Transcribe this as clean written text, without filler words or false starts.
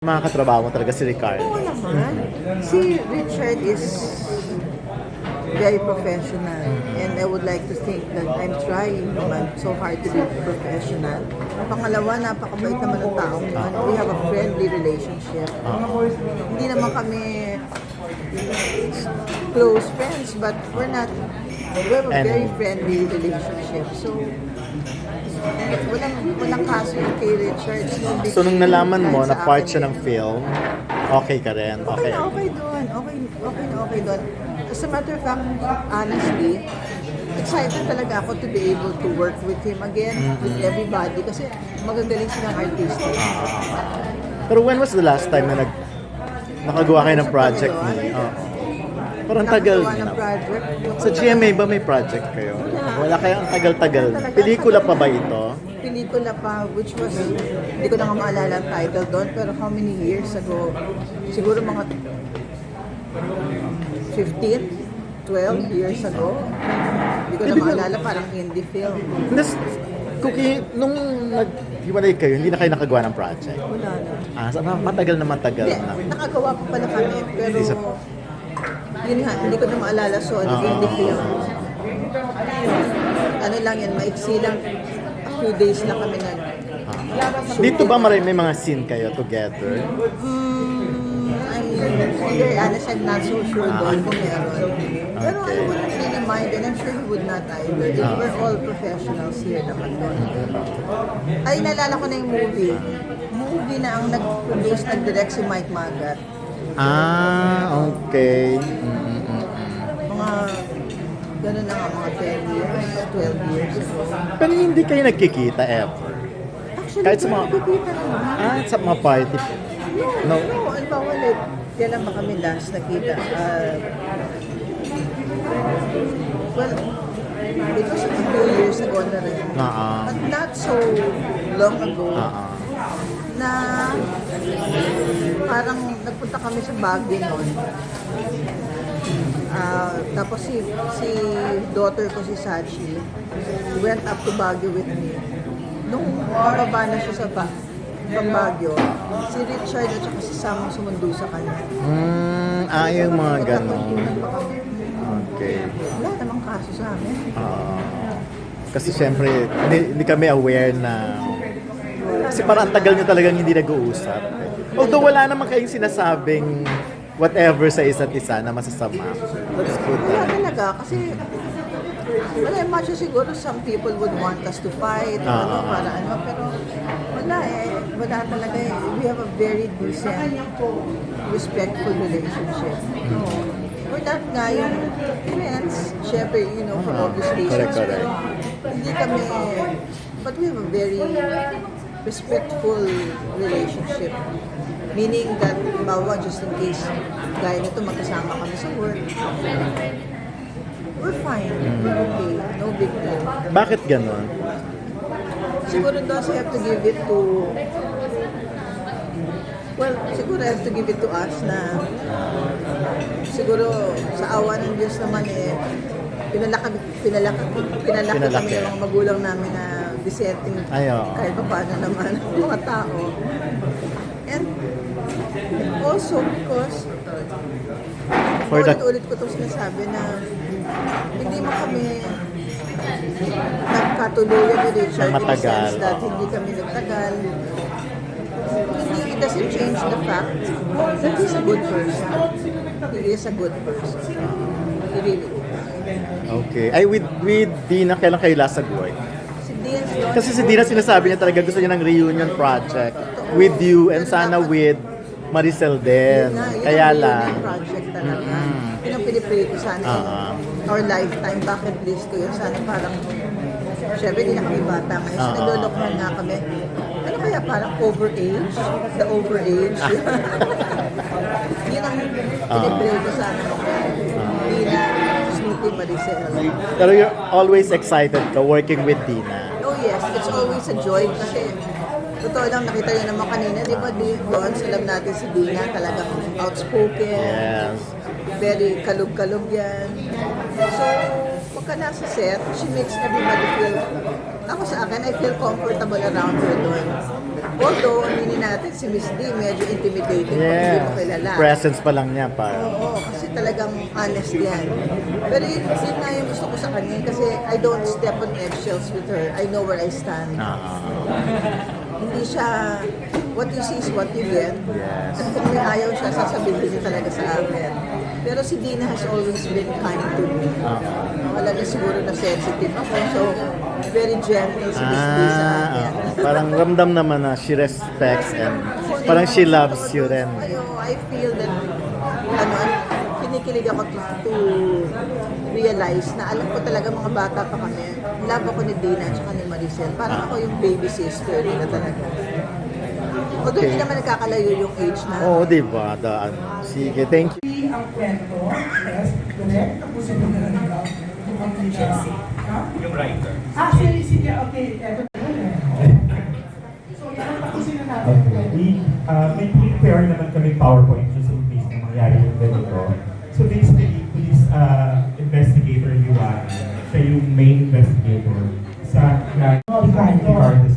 Mga katrabaho mo talaga si Ricardo. Oo naman. Si Richard is very professional, and I would like to think that I'm trying naman so hard to be professional. Pangalawa, napakabait naman ng taong yun. We have a friendly relationship. Hindi naman kami close friends, but we have a very friendly relationship. So, walang kaso yung kay Richard. So nung nalaman mo na part siya ng film, okay ka rin? Okay na okay doon. Okay doon. As a matter of fact, honestly, excited talaga ako to be able to work with him again, with everybody, kasi magagaling silang artista. Pero when was the last time na nakagawa kayo ng project ni? Parang tagal Nakagawa din. ng project. Sa GMA ba may project kayo? Wala kayo ang tagal-tagal. Pelikula pa ba ito? Pelikula pa, which was, hindi ko na nga maalala ang title doon, pero how many years ago? Siguro mga 15, 12 years ago. Hindi ko na maalala, parang indie film. Cookie, nung naghiwalay kayo, hindi na kayo nakagawa ng project? Wala na. Matagal na matagal Hindi, na. nakagawa pa pala kami, pero yun nga, hindi ko na maalala, so indie film. Ano lang yan, maiksi lang, a few days na kami nag Dito ba may mga scene kayo together? I'm very honest, I'm not so sure doon kung meron. Pero I wouldn't really mind, and I'm sure he would not either. We're all professionals here naman doon. Ay, naalala ko na yung movie. Movie na ang nag-produce, nag-direct si Mike Magat. Okay. Mga, gano'n na nga, mga 10 years, 12 years ago. Pero hindi kayo nagkikita ever? Actually, Kahit sa mga- nakikita naman. Sa mga party? No. No, ano ba ulit? Kailan ba kami last nakita? Well, it was a few years ago na rin. But not so long ago. Na parang nagpunta kami sa Baguio noon. Tapos si daughter ko, si Sachi, went up to Baguio with me. Nung bababa na siya sa Baguio, si Richard at saka si Sam ang sumundo sa kanya. Yung mga ganon. Okay. Wala namang kaso sa amin. Kasi syempre, hindi kami aware na... Kasi parang ang tagal nyo talagang hindi nag-uusap. Although wala naman kayong sinasabing whatever sa isa't isa na masasama. That's good. Wala talaga, kasi wala much siguro some people would want us to fight, pero wala talaga eh. We have a very decent, respectful relationship. We're not nga yung friends, syempre, for obvious reasons. Correct. Hindi kami, but we have a very respectful relationship. Meaning that, just in case, gaya nito, magkasama kami sa work, we're fine. We're okay. No big deal. Bakit ganon? Siguro doon I have to give it to... Well, siguro I have to give it to us na... Siguro sa awa ng Diyos naman pinalaki kami ng mga magulang namin na disenteng kahit pa paano naman mga tao. And also because ulit ko itong sinasabi na hindi mo kami nagkatuluyan ni Richard in the sense that hindi kami nagtagal. It doesn't change the fact that he's a good person. He is a good person. He really is. Okay. Ay, with Dina, kailan kayo last nag-work? Si Dina, Kasi si Dina sinasabi niya talaga gusto niya ng reunion project with you and sana with Maricel din. Kaya lang. Yun ang project talaga. Yun ang pinipili ko sana. Our lifetime bucket list ko yun. Sana parang, syempre hindi na kami bata ngayon. So nalulokhan nga kami. Ano kaya parang overage? The overage. Yun ang pinipili ko sana. Dina, Snoopy, Maricel. Pero you're always excited ka working with Dina. Oh yes, it's always a joy kasi totoo lang, nakita niyo naman kanina, di ba, doon, alam natin si Dina, talagang outspoken, Yes. very kalug-kalug yan. So, pagka nasa set, she makes everybody feel, ako sa akin, I feel comfortable around her doon. Although, aminin natin, si Miss D medyo intimidating pag hindi mo Yes. kilala. Presence pa lang niya para. Oo, kasi talagang honest yan. Pero yun nga yung gusto ko sa kanya kasi I don't step on eggshells with her. I know where I stand. Hindi siya, what you see is what you get. Yes. At kung may ayaw siya, sasabihin niya talaga sa akin. Pero si Dina has always been kind to me. Wala na siguro na sensitive ako. So, very gentle si Miss D sa akin. Parang ramdam naman na she respects and parang she loves you rin. I feel that, kinikilig ako to realize na alam ko talaga mga bata pa kami. Love ako ni Dina at saka ni Maricel. Parang ako yung baby sister nila talaga. Although hindi naman nagkakalayo yung age na. Oo, di ba? Sige, thank you. Ang kwento, yes, correct. Tapos yung nananaw, ang Chelsea. Yung writer. Sige, okay. Eto na yun So, yan, tapusin na natin. Okay. May prepare naman kami PowerPoint just in case na mangyari yung ganito. So basically, police investigator Yuan, siya yung main investigator sa crime regarding